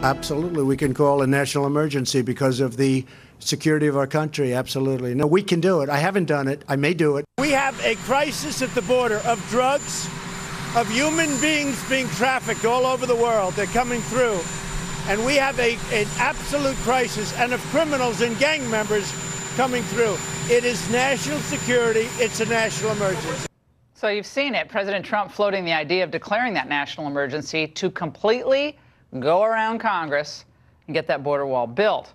Absolutely. We can call a national emergency because of the security of our country. Absolutely. No, we can do it. I haven't done it. I may do it. We have a crisis at the border of drugs, of human beings being trafficked all over the world. They're coming through. And we have an absolute crisis, and of criminals and gang members coming through. It is national security. It's a national emergency. So you've seen it. President Trump floating the idea of declaring that national emergency to completely go around Congress and get that border wall built.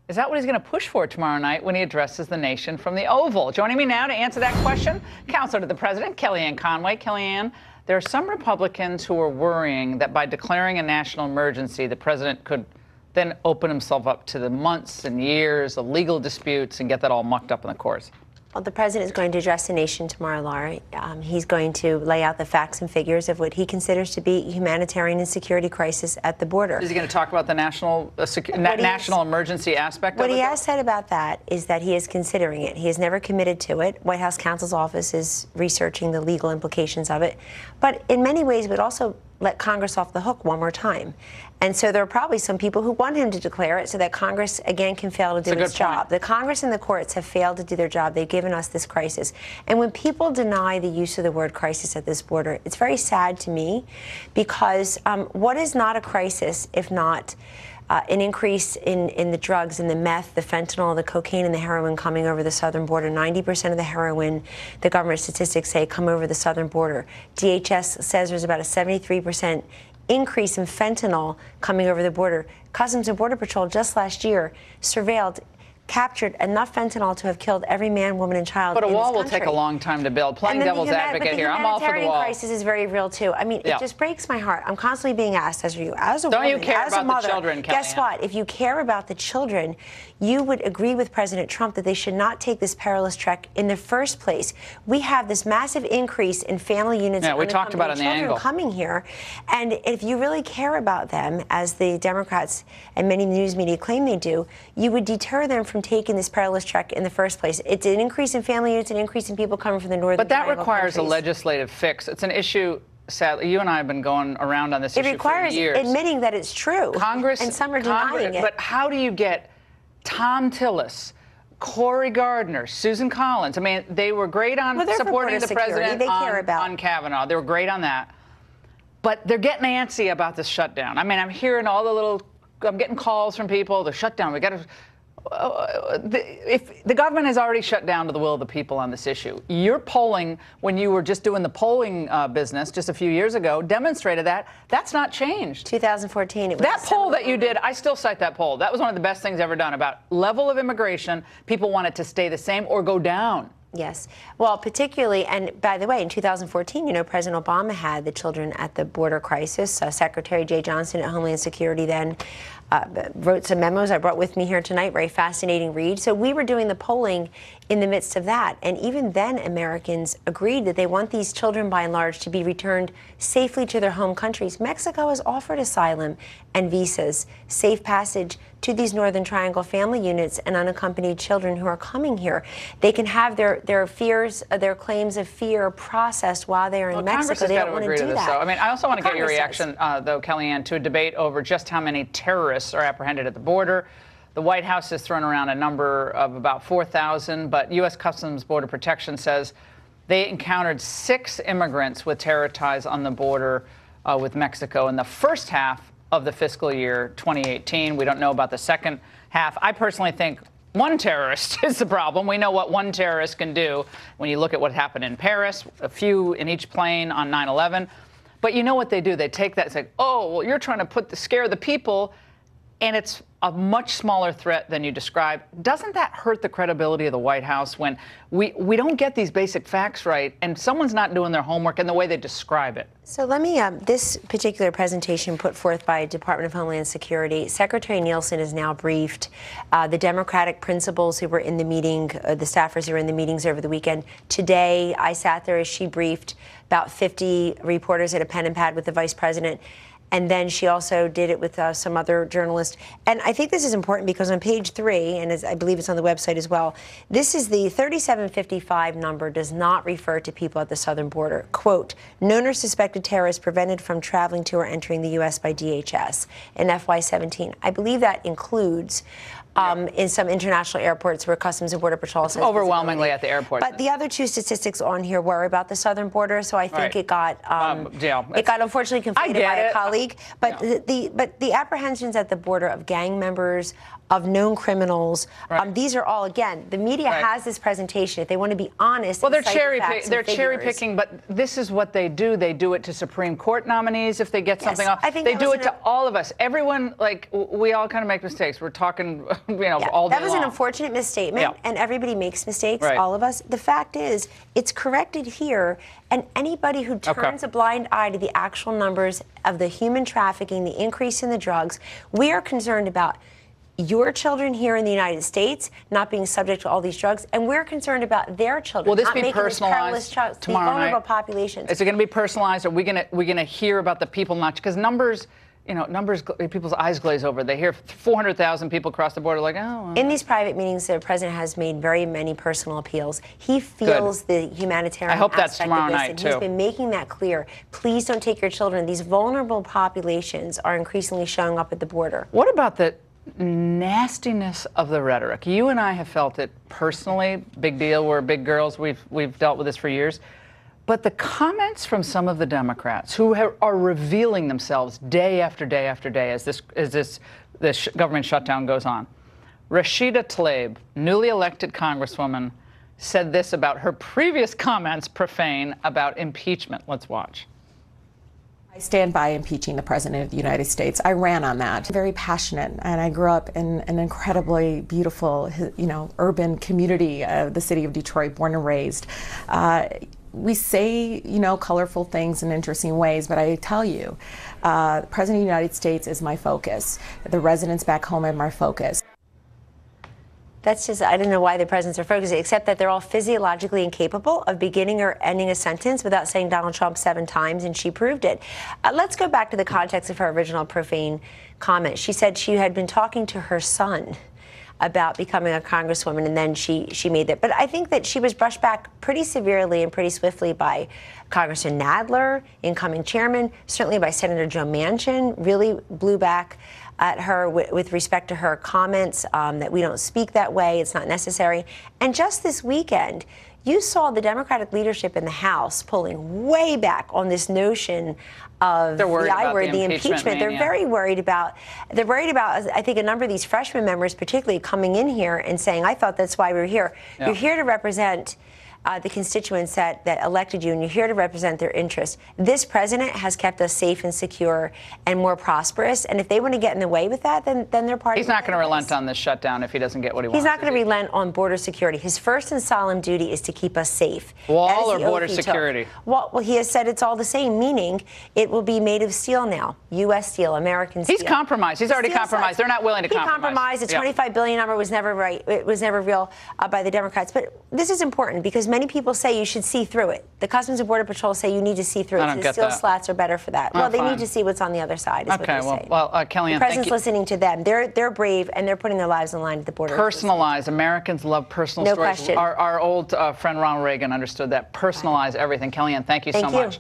Is that what he's going to push for tomorrow night when he addresses the nation from the Oval? Joining me now to answer that question, Counselor to the President, Kellyanne Conway. Kellyanne, there are some Republicans who are worrying that by declaring a national emergency, the president could then open himself up to the months and years of legal disputes and get that all mucked up in the courts. Well, the president is going to address the nation tomorrow, Laura. He's going to lay out the facts and figures of what he considers to be a humanitarian and security crisis at the border. Is he going to talk about the national emergency aspect of it? What he has said about that is that he is considering it. He has never committed to it. White House counsel's office is researching the legal implications of it. But in many ways, would also let Congress off the hook one more time. And so there are probably some people who want him to declare it so that Congress, again, can fail to do its job. The Congress and the courts have failed to do their job. They've given us this crisis. And when people deny the use of the word crisis at this border, it's very sad to me, because what is not a crisis if not an increase in the drugs and the meth, the fentanyl, the cocaine, and the heroin coming over the southern border? 90% of the heroin, the government statistics say, come over the southern border. DHS says there's about a 73% increase in fentanyl coming over the border. Customs and Border Patrol just last year surveilled, captured enough fentanyl to have killed every man, woman, and child. But a wall will take a long time to build. Playing devil's advocate here, I'm all for the wall. The humanitarian crisis is very real too. I mean, it just breaks my heart. I'm constantly being asked, as are you, as a woman, don't you care as a about mother, the children, Kellyanne? Guess what? If you care about the children, you would agree with President Trump that they should not take this perilous trek in the first place. We have this massive increase in family units and we talked about it in the children angle coming here, and if you really care about them, as the Democrats and many news media claim they do, you would deter them from taking this perilous trek in the first place. It's an increase in family units, an increase in people coming from the northern But that requires a legislative fix. It's an issue, sadly, you and I have been going around on this issue for years. It requires admitting that it's true. Congress, and some are denying it. But how do you get Tom Tillis, Cory Gardner, Susan Collins? I mean, they were great on supporting the president on Kavanaugh. They were great on that. But they're getting antsy about this shutdown. I mean, I'm hearing I'm getting calls from people, the shutdown, we got to... if the government has already shut down to the will of the people on this issue, your polling, when you were just doing the polling business just a few years ago, demonstrated that's not changed. 2014, it was that poll that you did. I still cite that poll. That was one of the best things ever done about level of immigration. People want it to stay the same or go down. Yes. Well, particularly, and by the way, in 2014, you know, President Obama had the children at the border crisis. Secretary Jay Johnson at Homeland Security then wrote some memos I brought with me here tonight, very fascinating read. So we were doing the polling in the midst of that. And even then, Americans agreed that they want these children, by and large, to be returned safely to their home countries. Mexico has offered asylum and visas, safe passage to these Northern Triangle family units and unaccompanied children who are coming here. They can have their fears, their claims of fear processed while they're in Mexico. They don't want to do that. I mean, I also want to get your reaction, though, Kellyanne, to a debate over just how many terrorists are apprehended at the border. The White House has thrown around a number of about 4,000, but U.S. Customs Border Protection says they encountered 6 immigrants with terror ties on the border with Mexico in the first half of the fiscal year 2018. We don't know about the second half. I personally think one terrorist is the problem. We know what one terrorist can do when you look at what happened in Paris, a few in each plane on 9/11. But you know what they do? They take that and say, oh, well, you're trying to scare the people, and it's a much smaller threat than you described. Doesn't that hurt the credibility of the White House when we don't get these basic facts right and someone's not doing their homework in the way they describe it? So let me, this particular presentation put forth by Department of Homeland Security, Secretary Nielsen is now briefed. The Democratic principals who were in the meeting, the staffers who were in the meetings over the weekend. Today, I sat there as she briefed about 50 reporters at a pen and pad with the vice president. And then she also did it with some other journalist. And I think this is important because on page 3, and as I believe it's on the website as well, this is the 3755 number does not refer to people at the southern border. Quote, known or suspected terrorists prevented from traveling to or entering the U.S. by DHS in FY17. I believe that includes in some international airports where Customs and Border Patrol says overwhelmingly at the airport. But the other 2 statistics on here were about the southern border, so I think it got unfortunately conflated by a colleague. But the apprehensions at the border of gang members, of known criminals, these are all, again, the media has this presentation. If they want to be honest, well, they're cherry picking, but this is what they do. They do it to Supreme Court nominees if they get something off. They do it to all of us. Everyone, like, we all kind of make mistakes. We're talking, all day long. That was an unfortunate misstatement, and everybody makes mistakes, all of us. The fact is, it's corrected here, and anybody who turns a blind eye to the actual numbers of the human trafficking, the increase in the drugs, we are concerned about your children here in the United States not being subject to all these drugs, and we're concerned about their children. Will this not be personalized tomorrow the vulnerable night? Populations. Is it going to be personalized? Are we going to hear about the people not? Because numbers, people's eyes glaze over. They hear 400,000 people cross the border, like, oh. In these private meetings, the president has made very many personal appeals. He feels the humanitarian I hope that's aspect tomorrow of this, night, and too. he's been making that clear. Please don't take your children. These vulnerable populations are increasingly showing up at the border. What about the nastiness of the rhetoric? You and I have felt it personally. Big deal. We're big girls. We've dealt with this for years. But the comments from some of the Democrats who are revealing themselves day after day after day as this government shutdown goes on. Rashida Tlaib, newly elected Congresswoman, said this about her previous comments, profane, about impeachment. Let's watch. I stand by impeaching the President of the United States. I ran on that. I'm very passionate, and I grew up in an incredibly beautiful, urban community of the city of Detroit, born and raised. We say, colorful things in interesting ways, but I tell you, the President of the United States is my focus. The residents back home are my focus. That's just, I don't know why the presidents are focused, except that they're all physiologically incapable of beginning or ending a sentence without saying Donald Trump 7 times, and she proved it. Let's go back to the context of her original profane comment. She said she had been talking to her son about becoming a congresswoman, and then she made that. But I think that she was brushed back pretty severely and pretty swiftly by Congressman Nadler, incoming chairman, certainly by Senator Joe Manchin, really blew back at her with respect to her comments that we don't speak that way, it's not necessary. And just this weekend, you saw the Democratic leadership in the House pulling way back on this notion of the I word, the impeachment. They're very worried about, I think, a number of these freshman members particularly coming in here and saying, I thought that's why we were here. You're here to represent the constituents that elected you, and you're here to represent their interests. This president has kept us safe and secure and more prosperous, and if they want to get in the way with that, then they're part of it. He's not going to relent on this shutdown if he doesn't get what he wants. He's not going to relent on border security. His first and solemn duty is to keep us safe. Wall or border security? Well, he has said it's all the same, meaning it will be made of steel now. U.S. steel, American steel. He's compromised. He's already compromised. They're not willing to compromise. He compromised. The $25 billion number was never right. It was never real by the Democrats. But this is important because many people say you should see through it. The Customs and Border Patrol say you need to see through it. The steel slats are better for that. Well, they need to see what's on the other side, is what they say. Well, Kellyanne, the president's listening to them. They're brave, and they're putting their lives on the line at the border. Personalize. Americans love personal stories. No question. Our old friend Ronald Reagan understood that. Personalize everything. Kellyanne, thank you so much.